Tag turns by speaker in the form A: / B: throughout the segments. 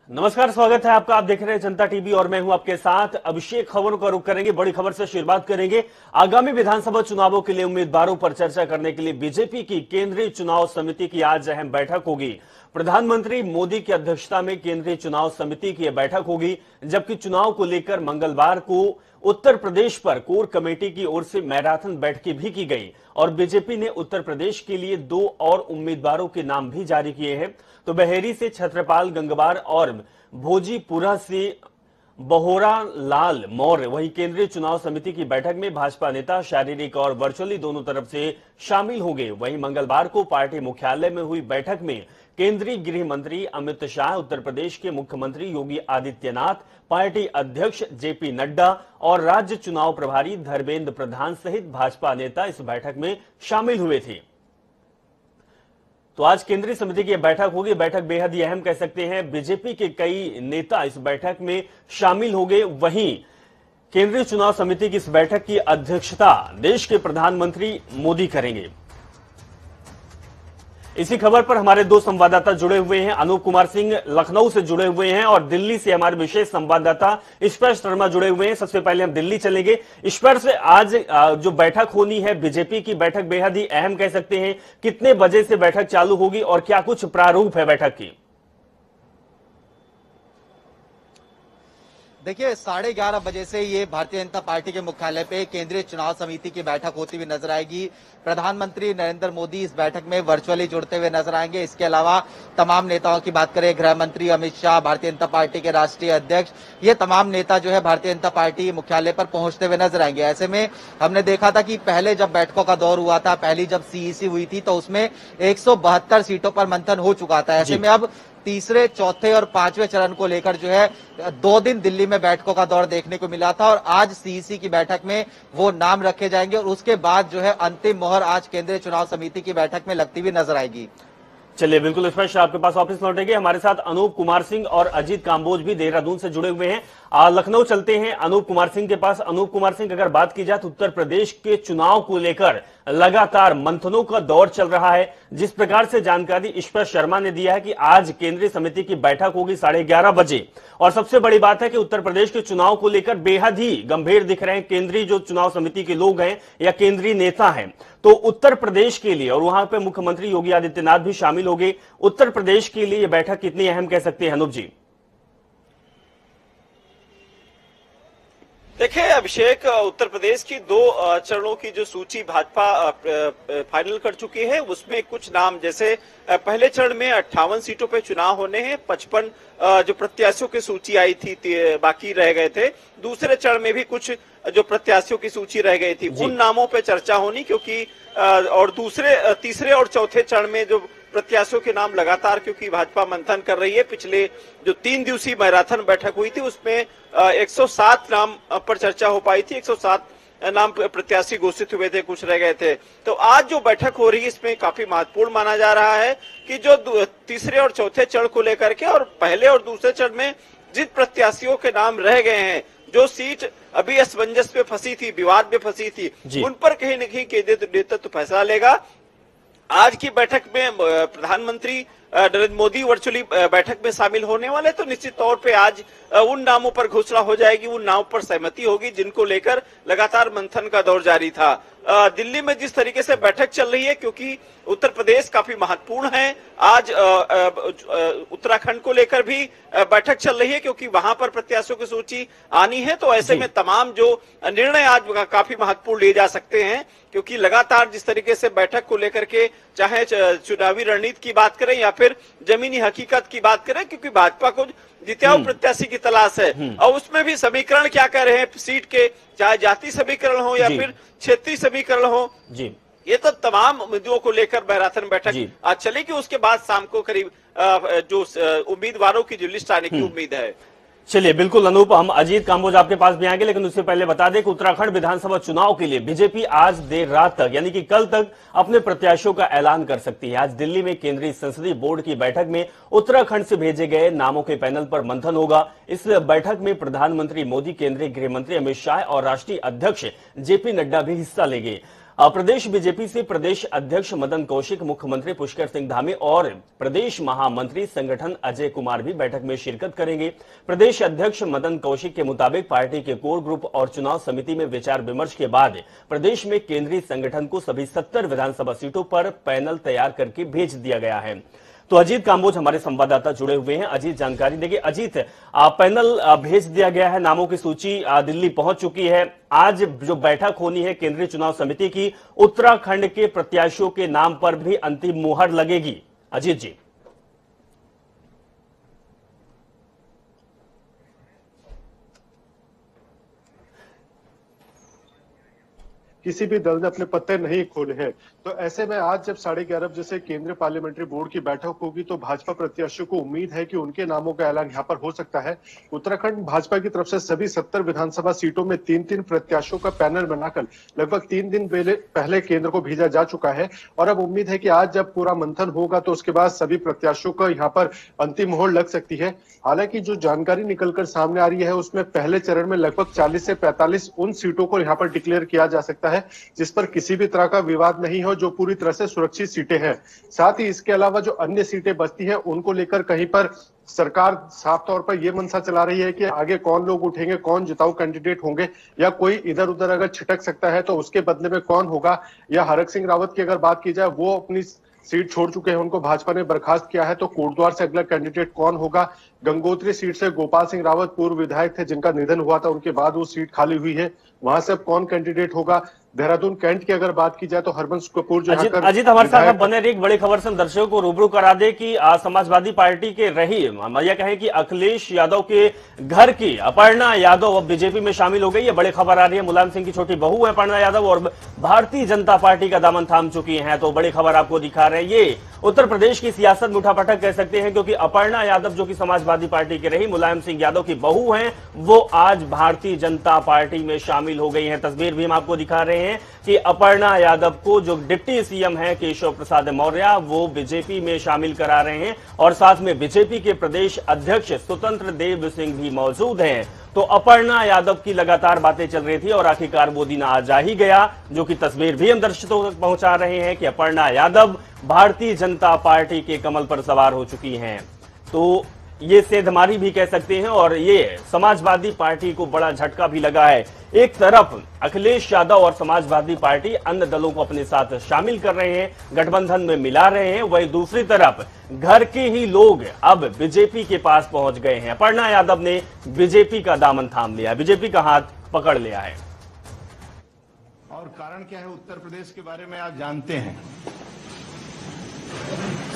A: नमस्कार, स्वागत है आपका। आप देख रहे हैं जनता टीवी और मैं हूं आपके साथ अभिषेक। खबरों का रुख करेंगे, बड़ी खबर से शुरुआत करेंगे। आगामी विधानसभा चुनावों के लिए उम्मीदवारों पर चर्चा करने के लिए बीजेपी की केंद्रीय चुनाव समिति की आज अहम बैठक होगी। प्रधानमंत्री मोदी की अध्यक्षता में केंद्रीय चुनाव समिति की यह बैठक होगी, जबकि चुनाव को लेकर मंगलवार को उत्तर प्रदेश पर कोर कमेटी की ओर से मैराथन बैठकें भी की गई और बीजेपी ने उत्तर प्रदेश के लिए 2 और उम्मीदवारों के नाम भी जारी किए हैं। तो बहेरी से छत्रपाल गंगवार और भोजीपुरा से बहोरा लाल मौर्य वहीं केंद्रीय चुनाव समिति की बैठक में भाजपा नेता शारीरिक और वर्चुअली दोनों तरफ से शामिल होंगे। वहीं मंगलवार को पार्टी मुख्यालय में हुई बैठक में केंद्रीय गृह मंत्री अमित शाह, उत्तर प्रदेश के मुख्यमंत्री योगी आदित्यनाथ, पार्टी अध्यक्ष जेपी नड्डा और राज्य चुनाव प्रभारी धर्मेंद्र प्रधान सहित भाजपा नेता इस बैठक में शामिल हुए थे। तो आज केंद्रीय समिति की बैठक होगी। बैठक बेहद ही अहम कह सकते हैं। बीजेपी के कई नेता इस बैठक में शामिल होंगे। वहीं केंद्रीय चुनाव समिति की इस बैठक की अध्यक्षता देश के प्रधानमंत्री मोदी करेंगे। इसी खबर पर हमारे 2 संवाददाता जुड़े हुए हैं। अनूप कुमार सिंह लखनऊ से जुड़े हुए हैं और दिल्ली से हमारे विशेष संवाददाता स्पर्श शर्मा जुड़े हुए हैं। सबसे पहले हम दिल्ली चलेंगे। स्पर्श, आज जो बैठक होनी है बीजेपी की, बैठक बेहद ही अहम कह सकते हैं। कितने बजे से बैठक चालू होगी और क्या कुछ प्रारूप है बैठक की?
B: देखिए 11:30 बजे से ये भारतीय जनता पार्टी के मुख्यालय पे केंद्रीय चुनाव समिति की बैठक होती हुई नजर आएगी। प्रधानमंत्री नरेंद्र मोदी इस बैठक में वर्चुअली जुड़ते हुए नजर आएंगे। इसके अलावा तमाम नेताओं की बात करें, गृह मंत्री अमित शाह, भारतीय जनता पार्टी के राष्ट्रीय अध्यक्ष, ये तमाम नेता जो है भारतीय जनता पार्टी मुख्यालय पर पहुंचते हुए नजर आएंगे। ऐसे में हमने देखा था कि पहले जब बैठकों का दौर हुआ था, पहली जब सीईसी हुई थी तो उसमें 172 सीटों पर मंथन हो चुका था। ऐसे में अब तीसरे, चौथे और 5वें चरण को लेकर जो है 2 दिन दिल्ली में बैठकों का दौर देखने को मिला था और आज सीईसी की बैठक में वो नाम रखे जाएंगे और उसके बाद जो है अंतिम मोहर आज केंद्रीय चुनाव समिति की बैठक में लगती हुई नजर आएगी।
A: चलिए, बिल्कुल स्पष्ट। आपके पास वापस लौटेंगे। हमारे साथ अनूप कुमार सिंह और अजीत कांबोज भी देहरादून से जुड़े हुए हैं। लखनऊ चलते हैं अनूप कुमार सिंह के पास। अनूप कुमार सिंह, अगर बात की जाए तो उत्तर प्रदेश के चुनाव को लेकर लगातार मंथनों का दौर चल रहा है। जिस प्रकार से जानकारी स्पर्श शर्मा ने दिया है कि आज केंद्रीय समिति की बैठक होगी 11:30 बजे और सबसे बड़ी बात है कि उत्तर प्रदेश के चुनाव को लेकर बेहद ही गंभीर दिख रहे हैं केंद्रीय जो चुनाव समिति के लोग हैं या केंद्रीय नेता हैं। तो उत्तर प्रदेश के लिए, और वहां पे मुख्यमंत्री योगी आदित्यनाथ भी शामिल होंगे, उत्तर प्रदेश के लिए यह बैठक कितनी अहम कह सकते हैं अनूप जी?
C: देखिए अभिषेक, उत्तर प्रदेश की 2 चरणों की जो सूची भाजपा फाइनल कर चुकी है उसमें कुछ नाम, जैसे पहले चरण में 58 सीटों पे चुनाव होने हैं, 55 जो प्रत्याशियों की सूची आई थी बाकी रह गए थे। दूसरे चरण में भी कुछ जो प्रत्याशियों की सूची रह गई थी उन नामों पे चर्चा होनी, क्योंकि और तीसरे और चौथे चरण में जो प्रत्याशियों के नाम लगातार, क्योंकि भाजपा मंथन कर रही है। पिछले जो 3 दिवसीय मैराथन बैठक हुई थी उसमें 107 नाम पर चर्चा हो पाई थी। 107 नाम प्रत्याशी घोषित हुए थे, कुछ रह गए थे। तो आज जो बैठक हो रही है इसमें काफी महत्वपूर्ण माना जा रहा है कि जो तीसरे और चौथे चरण को लेकर के और पहले और दूसरे चरण में जिन प्रत्याशियों के नाम रह गए हैं, जो सीट अभी असमंजस में फंसी थी, विवाद में फंसी थी, उन पर कहीं न कहीं केंद्रीय नेतृत्व फैसला लेगा। आज की बैठक में प्रधानमंत्री नरेंद्र मोदी वर्चुअली बैठक में शामिल होने वाले, तो निश्चित तौर पे आज उन नामों पर घोषणा हो जाएगी, उन नामों पर सहमति होगी जिनको लेकर लगातार मंथन का दौर जारी था। दिल्ली में जिस तरीके से बैठक चल रही है, क्योंकि उत्तर प्रदेश काफी महत्वपूर्ण है, आज उत्तराखंड को लेकर भी बैठक चल रही है क्योंकि वहां पर प्रत्याशियों की सूची आनी है। तो ऐसे में तमाम जो निर्णय आज काफी महत्वपूर्ण लिए जा सकते हैं, क्योंकि लगातार जिस तरीके से बैठक को लेकर के चाहे चुनावी रणनीति की बात करें या फिर जमीनी हकीकत की बात करें, क्योंकि भाजपा को जिताऊ प्रत्याशी की तलाश है और उसमें भी समीकरण क्या कह रहे हैं सीट के, चाहे जाति समीकरण हो या फिर क्षेत्रीय समीकरण हो जी, ये तो तमाम मुद्दों को लेकर मैराथन बैठक आज चलेगी। उसके बाद शाम को करीब जो उम्मीदवारों की जो लिस्ट आने की उम्मीद है।
A: चलिए, बिल्कुल अनूप, हम अजीत कांबोज आपके पास भी आएंगे, लेकिन उससे पहले बता दें कि उत्तराखंड विधानसभा चुनाव के लिए बीजेपी आज देर रात तक यानी कि कल तक अपने प्रत्याशियों का ऐलान कर सकती है। आज दिल्ली में केंद्रीय संसदीय बोर्ड की बैठक में उत्तराखंड से भेजे गए नामों के पैनल पर मंथन होगा। इस बैठक में प्रधानमंत्री मोदी, केंद्रीय गृह मंत्री अमित शाह और राष्ट्रीय अध्यक्ष जेपी नड्डा भी हिस्सा लेंगे। प्रदेश बीजेपी से प्रदेश अध्यक्ष मदन कौशिक, मुख्यमंत्री पुष्कर सिंह धामी और प्रदेश महामंत्री संगठन अजय कुमार भी बैठक में शिरकत करेंगे। प्रदेश अध्यक्ष मदन कौशिक के मुताबिक पार्टी के कोर ग्रुप और चुनाव समिति में विचार विमर्श के बाद प्रदेश में केंद्रीय संगठन को सभी 70 विधानसभा सीटों पर पैनल तैयार करके भेज दिया गया है। तो अजीत काम्बोज हमारे संवाददाता जुड़े हुए हैं। अजीत, जानकारी देंगे। अजीत, पैनल भेज दिया गया है, नामों की सूची दिल्ली पहुंच चुकी है। आज जो बैठक होनी है केंद्रीय चुनाव समिति की, उत्तराखंड के प्रत्याशियों के नाम पर भी अंतिम मुहर लगेगी। अजीत जी।
D: किसी भी दल ने अपने पत्ते नहीं खोले हैं, तो ऐसे में आज जब 11:30 बजे से केंद्रीय पार्लियामेंट्री बोर्ड की बैठक होगी तो भाजपा प्रत्याशियों को उम्मीद है कि उनके नामों का ऐलान यहाँ पर हो सकता है। उत्तराखंड भाजपा की तरफ से सभी 70 विधानसभा सीटों में 3-3 प्रत्याशियों का पैनल बनाकर लगभग 3 दिन पहले केंद्र को भेजा जा चुका है और अब उम्मीद है कि आज जब पूरा मंथन होगा तो उसके बाद सभी प्रत्याशियों का यहाँ पर अंतिम मोहर लग सकती है। हालांकि जो जानकारी निकलकर सामने आ रही है उसमें पहले चरण में लगभग 40 से 45 उन सीटों को यहाँ पर डिक्लेयर किया जा सकता है जिस पर किसी भी तरह का विवाद नहीं हो, जो पूरी तरह से सुरक्षित सीटें हैं। साथ ही इसके अलावा जो अन्य सीटें बचती हैं उनको लेकर कहीं पर सरकार साफ तौर पर यह मंशा चला रही है कि आगे कौन लोग उठेंगे, कौन जिताऊ कैंडिडेट होंगे, या कोई इधर उधर अगर छिटक सकता है तो उसके बदले में कौन होगा। या हरक सिंह रावत की अगर बात की जाए, वो अपनी सीट छोड़ चुके हैं, उनको भाजपा ने बर्खास्त किया है, तो कोटद्वार से अगला कैंडिडेट कौन होगा। गंगोत्री सीट से गोपाल सिंह रावत पूर्व विधायक थे जिनका निधन हुआ था, उनके बाद वो सीट खाली हुई है, वहां से अब कौन कैंडिडेट होगा। देहरादून कैंट की अगर बात की जाए तो हरबंस कपूर जो
A: अजीत हमारे साथ बने रही, एक बड़ी खबर से दर्शकों को रूबरू करा दे कि समाजवादी पार्टी के रही या कहें कि अखिलेश यादव के घर की अपर्णा यादव अब बीजेपी में शामिल हो गई है। बड़ी खबर आ रही है, मुलायम सिंह की छोटी बहू है अपर्णा यादव और भारतीय जनता पार्टी का दामन थाम चुकी है। तो बड़ी खबर आपको दिखा रहे हैं, ये उत्तर प्रदेश की सियासत में उठापटक कह सकते हैं, क्योंकि अपर्णा यादव जो कि समाजवादी पार्टी की रही, मुलायम सिंह यादव की बहू हैं, वो आज भारतीय जनता पार्टी में शामिल हो गई हैं। तस्वीर भी हम आपको दिखा रहे हैं कि अपर्णा यादव को जो डिप्टी सीएम है केशव प्रसाद मौर्य, वो बीजेपी में शामिल करा रहे हैं और साथ में बीजेपी के प्रदेश अध्यक्ष स्वतंत्र देव सिंह भी मौजूद हैं। तो अपर्णा यादव की लगातार बातें चल रही थी और आखिरकार वो दिन आ जा ही गया, जो कि तस्वीर भी हम दर्शकों तक पहुंचा रहे हैं कि अपर्णा यादव भारतीय जनता पार्टी के कमल पर सवार हो चुकी हैं। तो ये सेंधमारी भी कह सकते हैं और ये समाजवादी पार्टी को बड़ा झटका भी लगा है। एक तरफ अखिलेश यादव और समाजवादी पार्टी अन्य दलों को अपने साथ शामिल कर रहे हैं, गठबंधन में मिला रहे हैं, वहीं दूसरी तरफ घर के ही लोग अब बीजेपी के पास पहुंच गए हैं। अपर्णा यादव ने बीजेपी का दामन थाम लिया, बीजेपी का हाथ पकड़ लिया है।
E: और कारण क्या है उत्तर प्रदेश के बारे में आप जानते हैं।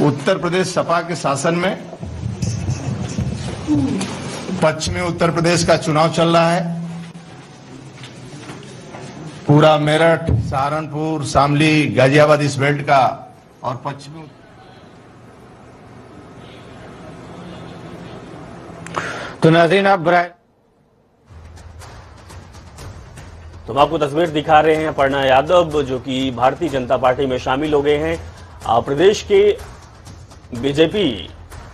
E: उत्तर प्रदेश सपा के शासन में पश्चिमी उत्तर प्रदेश का चुनाव चल रहा है। पूरा मेरठ, सहारनपुर, शामली, गाजियाबाद इस बेल्ट का और पश्चिमी।
F: तो नाज़रीन आप
A: तो हम आपको तस्वीर दिखा रहे हैं अपर्णा यादव जो कि भारतीय जनता पार्टी में शामिल हो गए हैं। प्रदेश के बीजेपी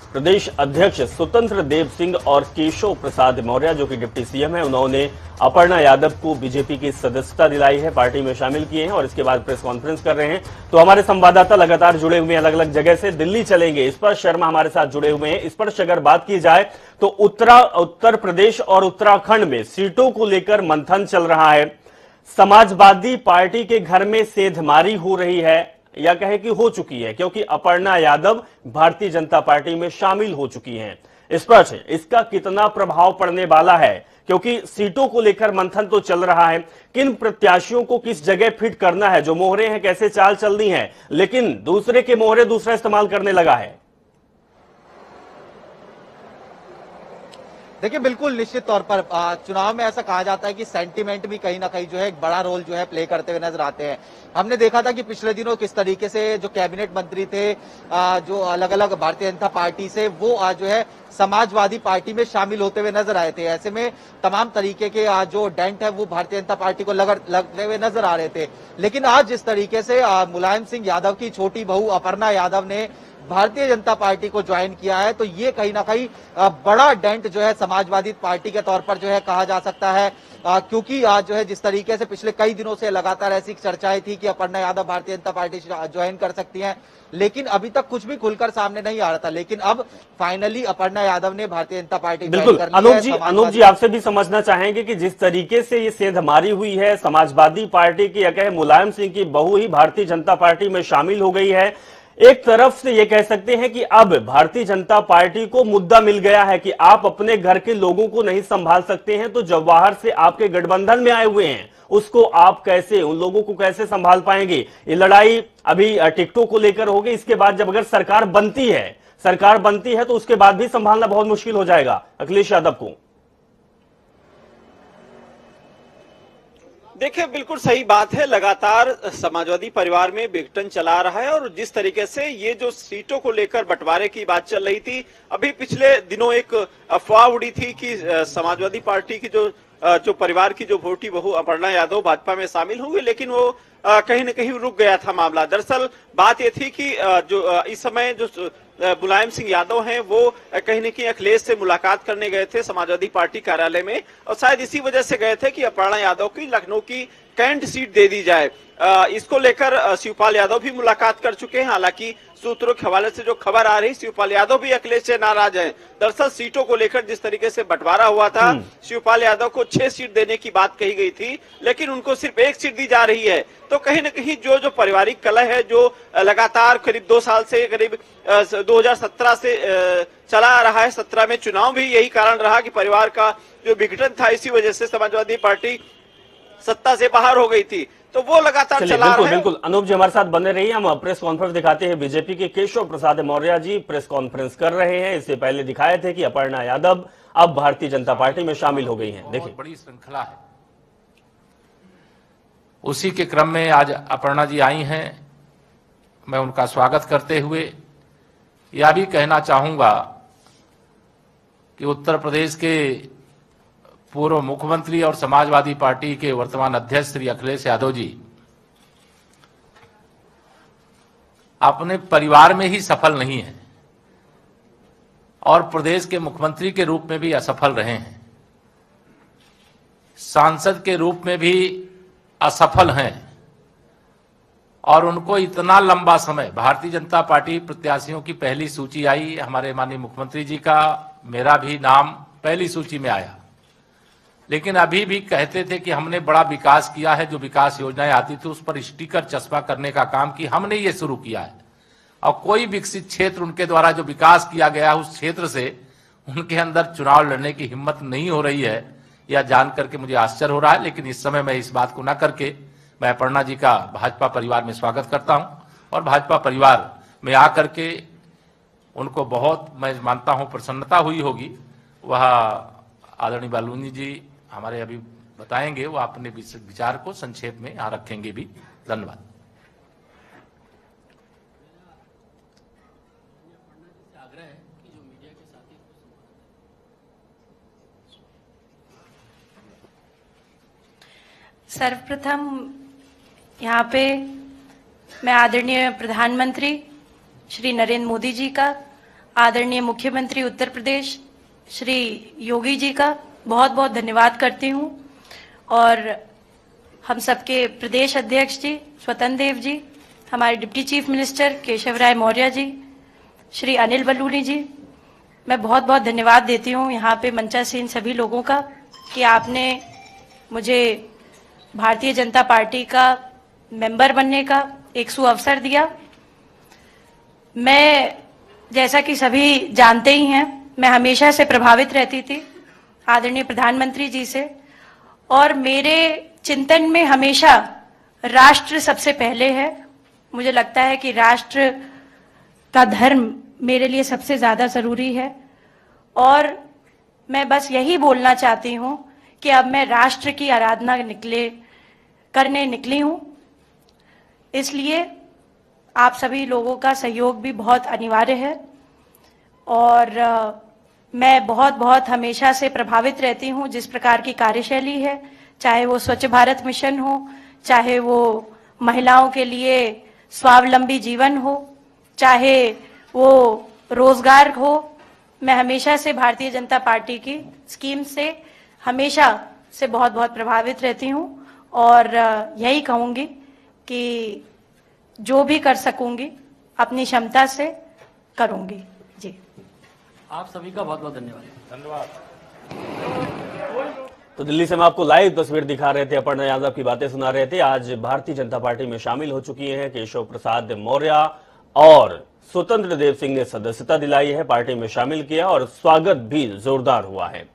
A: प्रदेश अध्यक्ष स्वतंत्र देव सिंह और केशव प्रसाद मौर्य जो कि डिप्टी सीएम है, उन्होंने अपर्णा यादव को बीजेपी की सदस्यता दिलाई है, पार्टी में शामिल किए हैं और इसके बाद प्रेस कॉन्फ्रेंस कर रहे हैं। तो हमारे संवाददाता लगातार जुड़े हुए हैं अलग अलग जगह से, दिल्ली चलेंगे, स्पर्श शर्मा हमारे साथ जुड़े हुए हैं। स्पर्श अगर बात की जाए तो उत्तर प्रदेश और उत्तराखंड में सीटों को लेकर मंथन चल रहा है। समाजवादी पार्टी के घर में सेंधमारी हो रही है या कहे कि हो चुकी है, क्योंकि अपर्णा यादव भारतीय जनता पार्टी में शामिल हो चुकी हैं। स्पष्ट है इसका कितना प्रभाव पड़ने वाला है, क्योंकि सीटों को लेकर मंथन तो चल रहा है, किन प्रत्याशियों को किस जगह फिट करना है, जो मोहरे हैं कैसे चाल चलनी है, लेकिन दूसरे के मोहरे दूसरा इस्तेमाल करने लगा है।
B: देखिए बिल्कुल निश्चित तौर पर चुनाव में ऐसा कहा जाता है कि सेंटीमेंट भी कहीं ना कहीं जो है एक बड़ा रोल जो है प्ले करते हुए नजर आते हैं। हमने देखा था कि पिछले दिनों किस तरीके से जो कैबिनेट मंत्री थे जो अलग अलग भारतीय जनता पार्टी से, वो आज जो है समाजवादी पार्टी में शामिल होते हुए नजर आए थे। ऐसे में तमाम तरीके के जो डेंट है वो भारतीय जनता पार्टी को लगते हुए नजर आ रहे थे। लेकिन आज जिस तरीके से मुलायम सिंह यादव की छोटी बहू अपर्णा यादव ने भारतीय जनता पार्टी को ज्वाइन किया है। तो ये कहीं ना कहीं बड़ा डेंट जो है समाजवादी पार्टी के तौर पर जो है कहा जा सकता है, क्योंकि आज जो है जिस तरीके से पिछले कई दिनों से लगातार ऐसी चर्चाएं थी कि अपर्णा यादव भारतीय जनता पार्टी ज्वाइन कर सकती हैं, लेकिन अभी तक कुछ भी खुलकर सामने नहीं आ रहा था। लेकिन अब फाइनली अपर्णा यादव ने भारतीय जनता पार्टी
A: बिल्कुल। अनूप जी आपसे भी समझना चाहेंगे कि जिस तरीके से ये सेंधमारी हुई है, समाजवादी पार्टी की या कहे मुलायम सिंह की बहू ही भारतीय जनता पार्टी में शामिल हो गई है, एक तरफ से ये कह सकते हैं कि अब भारतीय जनता पार्टी को मुद्दा मिल गया है कि आप अपने घर के लोगों को नहीं संभाल सकते हैं, तो जब बाहर से आपके गठबंधन में आए हुए हैं उसको आप कैसे, उन लोगों को कैसे संभाल पाएंगे। ये लड़ाई अभी टिकटों को लेकर होगी, इसके बाद जब अगर सरकार बनती है तो उसके बाद भी संभालना बहुत मुश्किल हो जाएगा अखिलेश यादव को।
C: देखिए, बिल्कुल सही बात है। लगातार समाजवादी परिवार में विघटन चला रहा है और जिस तरीके से ये जो सीटों को लेकर बंटवारे की बात चल रही थी, अभी पिछले दिनों एक अफवाह उड़ी थी कि समाजवादी पार्टी की जो परिवार की जो वोटी बहू अपर्णा यादव भाजपा में शामिल होंगी, लेकिन वो कहीं न कहीं रुक गया था मामला। दरअसल बात ये थी कि जो इस समय जो मुलायम सिंह यादव हैं वो कहीं न कहीं अखिलेश से मुलाकात करने गए थे समाजवादी पार्टी कार्यालय में, और शायद इसी वजह से गए थे कि अपर्णा यादव की लखनऊ की कैंट सीट दे दी जाए। इसको लेकर शिवपाल यादव भी मुलाकात कर चुके हैं। हालांकि सूत्रों के हवाले से जो खबर आ रही, शिवपाल यादव भी अखिलेश से नाराज हैं। दरअसल सीटों को लेकर जिस तरीके से बंटवारा हुआ था, शिवपाल यादव को 6 सीट देने की बात कही गई थी, लेकिन उनको सिर्फ 1 सीट दी जा रही है। तो कहीं न कहीं जो पारिवारिक कलह है, जो लगातार करीब 2 साल से, करीब 2017 से चला आ रहा है, 17 में चुनाव भी यही कारण रहा कि परिवार का जो विघटन था, इसी वजह से समाजवादी पार्टी सत्ता से बाहर हो गई थी। तो वो लगातार चला रहा है।
A: बिल्कुल अनूप जी हमारे साथ बने रहिए। हम प्रेस कॉन्फ्रेंस दिखाते हैं। बीजेपी के केशव प्रसाद मौर्य जी प्रेस कॉन्फ्रेंस कर रहे हैं। इससे पहले दिखाए थे कि अपर्णा यादव अब भारतीय जनता पार्टी में शामिल हो गई हैं। देखिए,
E: बड़ी श्रृंखला है, उसी के क्रम में आज अपर्णा जी आई हैं। मैं उनका स्वागत करते हुए यह भी कहना चाहूंगा कि उत्तर प्रदेश के पूर्व मुख्यमंत्री और समाजवादी पार्टी के वर्तमान अध्यक्ष श्री अखिलेश यादव जी अपने परिवार में ही सफल नहीं हैं और प्रदेश के मुख्यमंत्री के रूप में भी असफल रहे हैं, सांसद के रूप में भी असफल हैं, और उनको इतना लंबा समय, भारतीय जनता पार्टी प्रत्याशियों की पहली सूची आई, हमारे माननीय मुख्यमंत्री जी का, मेरा भी नाम पहली सूची में आया, लेकिन अभी भी कहते थे कि हमने बड़ा विकास किया है। जो विकास योजनाएं आती थी उस पर स्टिकर चस्पा करने का काम कि हमने ये शुरू किया है, और कोई विकसित क्षेत्र उनके द्वारा जो विकास किया गया उस क्षेत्र से उनके अंदर चुनाव लड़ने की हिम्मत नहीं हो रही है। यह जान करके मुझे आश्चर्य हो रहा है, लेकिन इस समय मैं इस बात को न करके मैं अपर्णा जी का भाजपा परिवार में स्वागत करता हूं, और भाजपा परिवार में आकर के उनको बहुत, मैं मानता हूं, प्रसन्नता हुई होगी। वह आदरणीय बालूनी जी हमारे अभी बताएंगे, वो अपने विचार को संक्षेप में यहाँ रखेंगे भी। धन्यवाद।
G: सर्वप्रथम यहाँ पे मैं आदरणीय प्रधानमंत्री श्री नरेंद्र मोदी जी का, आदरणीय मुख्यमंत्री उत्तर प्रदेश श्री योगी जी का बहुत बहुत धन्यवाद करती हूँ, और हम सबके प्रदेश अध्यक्ष जी स्वतंत्र देव जी, हमारे डिप्टी चीफ मिनिस्टर केशव राय मौर्य जी, श्री अनिल बलूनी जी, मैं बहुत बहुत धन्यवाद देती हूँ यहाँ पे मंचासीन सभी लोगों का कि आपने मुझे भारतीय जनता पार्टी का मेंबर बनने का एक सुअवसर दिया। मैं, जैसा कि सभी जानते ही हैं, मैं हमेशा से प्रभावित रहती थी आदरणीय प्रधानमंत्री जी से, और मेरे चिंतन में हमेशा राष्ट्र सबसे पहले है। मुझे लगता है कि राष्ट्र का धर्म मेरे लिए सबसे ज्यादा जरूरी है, और मैं बस यही बोलना चाहती हूँ कि अब मैं राष्ट्र की आराधना करने निकली हूँ। इसलिए आप सभी लोगों का सहयोग भी बहुत अनिवार्य है, और मैं बहुत बहुत हमेशा से प्रभावित रहती हूँ जिस प्रकार की कार्यशैली है, चाहे वो स्वच्छ भारत मिशन हो, चाहे वो महिलाओं के लिए स्वावलंबी जीवन हो, चाहे वो रोजगार हो। मैं हमेशा से भारतीय जनता पार्टी की स्कीम से हमेशा से बहुत बहुत प्रभावित रहती हूँ और यही कहूँगी कि जो भी कर सकूंगी अपनी क्षमता से करूंगी। जी,
H: आप सभी का बहुत बहुत धन्यवाद।
A: तो दिल्ली से हम आपको लाइव तस्वीर दिखा रहे थे, अपर्णा यादव की बातें सुना रहे थे। आज भारतीय जनता पार्टी में शामिल हो चुकी हैं केशव प्रसाद मौर्य और स्वतंत्र देव सिंह ने सदस्यता दिलाई है, पार्टी में शामिल किया और स्वागत भी जोरदार हुआ है।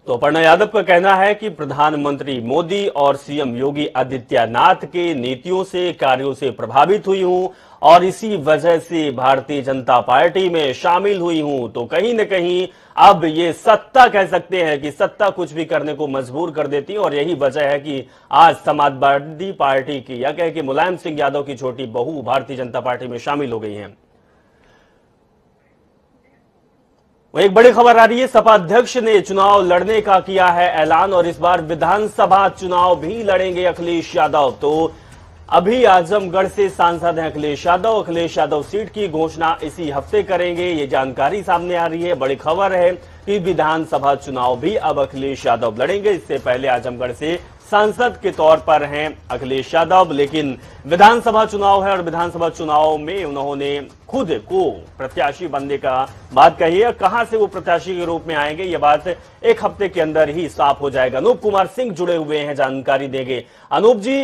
A: तो अपर्णा यादव का कहना है कि प्रधानमंत्री मोदी और सीएम योगी आदित्यनाथ के नीतियों से, कार्यों से प्रभावित हुई हूं और इसी वजह से भारतीय जनता पार्टी में शामिल हुई हूं। तो कहीं न कहीं अब ये सत्ता कह सकते हैं कि सत्ता कुछ भी करने को मजबूर कर देती है और यही वजह है कि आज समाजवादी पार्टी की या कह के मुलायम सिंह यादव की छोटी बहू भारतीय जनता पार्टी में शामिल हो गई हैं। एक बड़ी खबर आ रही है, सपा अध्यक्ष ने चुनाव लड़ने का किया है ऐलान और इस बार विधानसभा चुनाव भी लड़ेंगे अखिलेश यादव। तो अभी आजमगढ़ से सांसद हैं अखिलेश यादव सीट की घोषणा इसी हफ्ते करेंगे, ये जानकारी सामने आ रही है। बड़ी खबर है कि विधानसभा चुनाव भी अब अखिलेश यादव लड़ेंगे। इससे पहले आजमगढ़ से सांसद के तौर पर हैं अखिलेश यादव, लेकिन विधानसभा चुनाव है और विधानसभा चुनाव में उन्होंने खुद को प्रत्याशी बनने का बात कही है। कहां से वो प्रत्याशी के रूप में आएंगे, ये बात एक हफ्ते के अंदर ही साफ हो जाएगा। अनूप कुमार सिंह जुड़े हुए हैं, जानकारी देंगे। अनूप जी,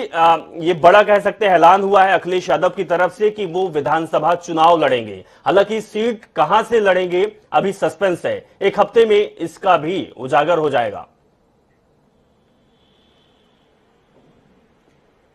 A: ये बड़ा कह सकते हैं ऐलान हुआ है अखिलेश यादव की तरफ से कि वो विधानसभा चुनाव लड़ेंगे। हालांकि सीट कहां से लड़ेंगे अभी सस्पेंस है, एक हफ्ते में इसका भी उजागर हो जाएगा।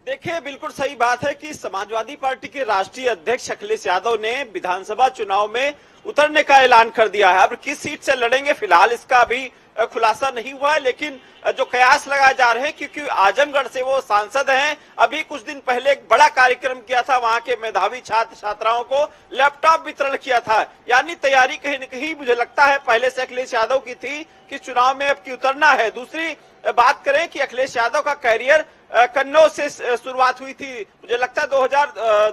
C: देखिए, बिल्कुल सही बात है कि समाजवादी पार्टी के राष्ट्रीय अध्यक्ष अखिलेश यादव ने विधानसभा चुनाव में उतरने का ऐलान कर दिया है। अब किस सीट से लड़ेंगे फिलहाल इसका अभी खुलासा नहीं हुआ है, लेकिन जो कयास लगाए जा रहे हैं क्योंकि आजमगढ़ से वो सांसद हैं। अभी कुछ दिन पहले एक बड़ा कार्यक्रम किया था, वहां के मेधावी छात्र छात्राओं को लैपटॉप वितरण किया था। यानी तैयारी कहीं न कहीं मुझे लगता है पहले से अखिलेश यादव की थी कि चुनाव में अब की उतरना है। दूसरी बात करें कि अखिलेश यादव का कैरियर कन्नौज से शुरुआत हुई थी। मुझे लगता है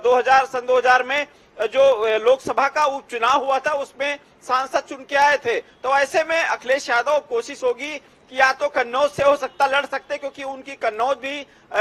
C: 2000 में जो लोकसभा का उपचुनाव हुआ था उसमें सांसद चुन के आए थे। तो ऐसे में अखिलेश यादव कोशिश होगी कि या तो कन्नौज से हो सकता लड़ सकते, क्योंकि उनकी कन्नौज भी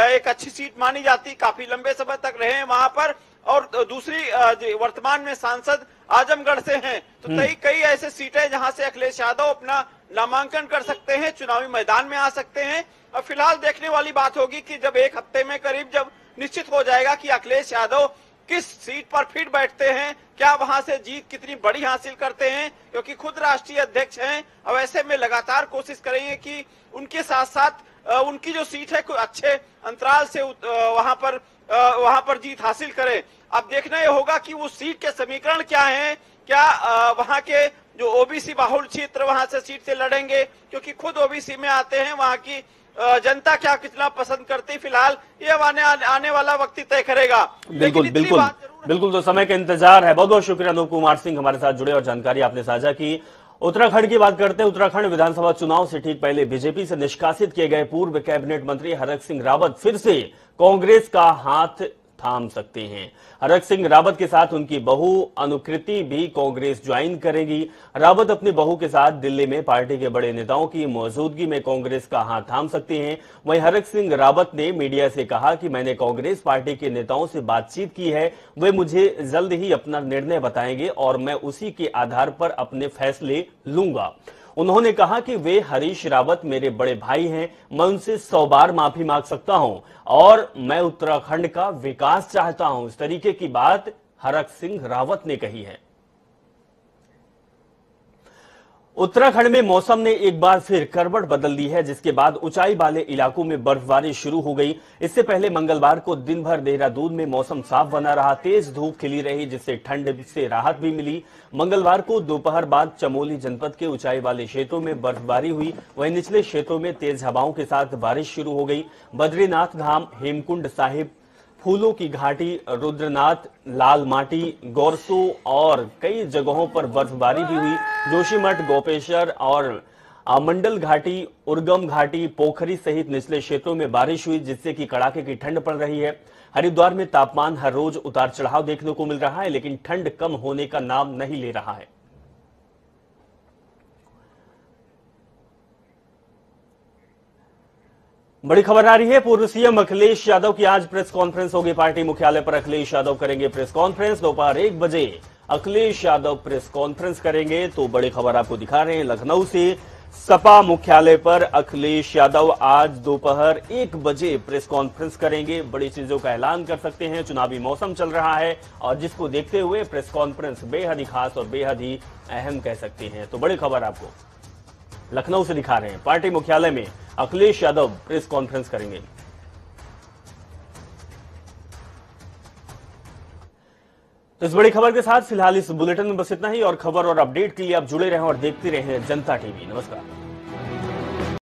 C: एक अच्छी सीट मानी जाती, काफी लंबे समय तक रहे हैं वहां पर। और दूसरी वर्तमान में सांसद आजमगढ़ से हैं। तो कई ऐसे सीटें जहां से अखिलेश यादव अपना नामांकन कर सकते हैं, चुनावी मैदान में आ सकते हैं। और फिलहाल देखने वाली बात होगी कि जब एक हफ्ते में करीब जब निश्चित हो जाएगा कि अखिलेश यादव किस सीट पर फिट बैठते हैं, क्या वहां से जीत कितनी बड़ी हासिल करते हैं, क्योंकि खुद राष्ट्रीय अध्यक्ष हैं। अब ऐसे में लगातार कोशिश करेंगे कि उनके साथ साथ उनकी जो सीट है कोई अच्छे अंतराल से वहां पर जीत हासिल करें। अब देखना यह होगा कि वो सीट के समीकरण क्या हैं, क्या वहां के जो ओबीसी बाहुल क्षेत्र वहां से सीट से लड़ेंगे, क्योंकि खुद ओबीसी में आते हैं, वहां की जनता क्या कितना पसंद करती, फिलहाल ये आने वाला वक्त तय करेगा।
A: बिल्कुल तो समय का इंतजार है। बहुत बहुत शुक्रिया अनूप कुमार सिंह हमारे साथ जुड़े और जानकारी आपने साझा की। उत्तराखंड की बात करते हैं। उत्तराखंड विधानसभा चुनाव से ठीक पहले बीजेपी से निष्कासित किए गए पूर्व कैबिनेट मंत्री हरक सिंह रावत फिर से कांग्रेस का हाथ थाम सकते हैं। हरक सिंह रावत के साथ उनकी बहू अनुकृति भी कांग्रेस ज्वाइन करेगी। रावत अपनी बहू के साथ दिल्ली में पार्टी के बड़े नेताओं की मौजूदगी में कांग्रेस का हाथ थाम सकते हैं। वहीं हरक सिंह रावत ने मीडिया से कहा कि मैंने कांग्रेस पार्टी के नेताओं से बातचीत की है, वे मुझे जल्द ही अपना निर्णय बताएंगे और मैं उसी के आधार पर अपने फैसले लूंगा। उन्होंने कहा कि वे हरीश रावत मेरे बड़े भाई हैं, मैं उनसे 100 बार माफी मांग सकता हूं और मैं उत्तराखंड का विकास चाहता हूं। इस तरीके की बात हरक सिंह रावत ने कही है। उत्तराखंड में मौसम ने एक बार फिर करवट बदल दी है, जिसके बाद ऊंचाई वाले इलाकों में बर्फबारी शुरू हो गई। इससे पहले मंगलवार को दिन भर देहरादून में मौसम साफ बना रहा, तेज धूप खिली रही, जिससे ठंड से राहत भी मिली। मंगलवार को दोपहर बाद चमोली जनपद के ऊंचाई वाले क्षेत्रों में बर्फबारी हुई, वहीं निचले क्षेत्रों में तेज हवाओं के साथ बारिश शुरू हो गई। बद्रीनाथ धाम, हेमकुंड साहिब, फूलों की घाटी, रुद्रनाथ, लाल माटी, गौरसो और कई जगहों पर बर्फबारी भी हुई। जोशीमठ, गोपेश्वर और मंडल घाटी, उर्गम घाटी, पोखरी सहित निचले क्षेत्रों में बारिश हुई, जिससे कि कड़ाके की ठंड पड़ रही है। हरिद्वार में तापमान हर रोज उतार चढ़ाव देखने को मिल रहा है, लेकिन ठंड कम होने का नाम नहीं ले रहा है। बड़ी खबर आ रही है, पूर्व सीएम अखिलेश यादव की आज प्रेस कॉन्फ्रेंस होगी। पार्टी मुख्यालय पर अखिलेश यादव करेंगे प्रेस कॉन्फ्रेंस। दोपहर 1 बजे अखिलेश यादव प्रेस कॉन्फ्रेंस करेंगे। तो बड़ी खबर आपको दिखा रहे हैं लखनऊ से, सपा मुख्यालय पर अखिलेश यादव आज दोपहर 1 बजे प्रेस कॉन्फ्रेंस करेंगे। बड़ी चीजों का ऐलान कर सकते हैं। चुनावी मौसम चल रहा है और जिसको देखते हुए प्रेस कॉन्फ्रेंस बेहद ही खास और बेहद ही अहम कह सकते हैं। तो बड़ी खबर आपको लखनऊ से दिखा रहे हैं, पार्टी मुख्यालय में अखिलेश यादव प्रेस कॉन्फ्रेंस करेंगे। तो इस बड़ी खबर के साथ फिलहाल इस बुलेटिन में बस इतना ही, और खबर और अपडेट के लिए आप जुड़े रहें और देखते रहें जनता टीवी। नमस्कार।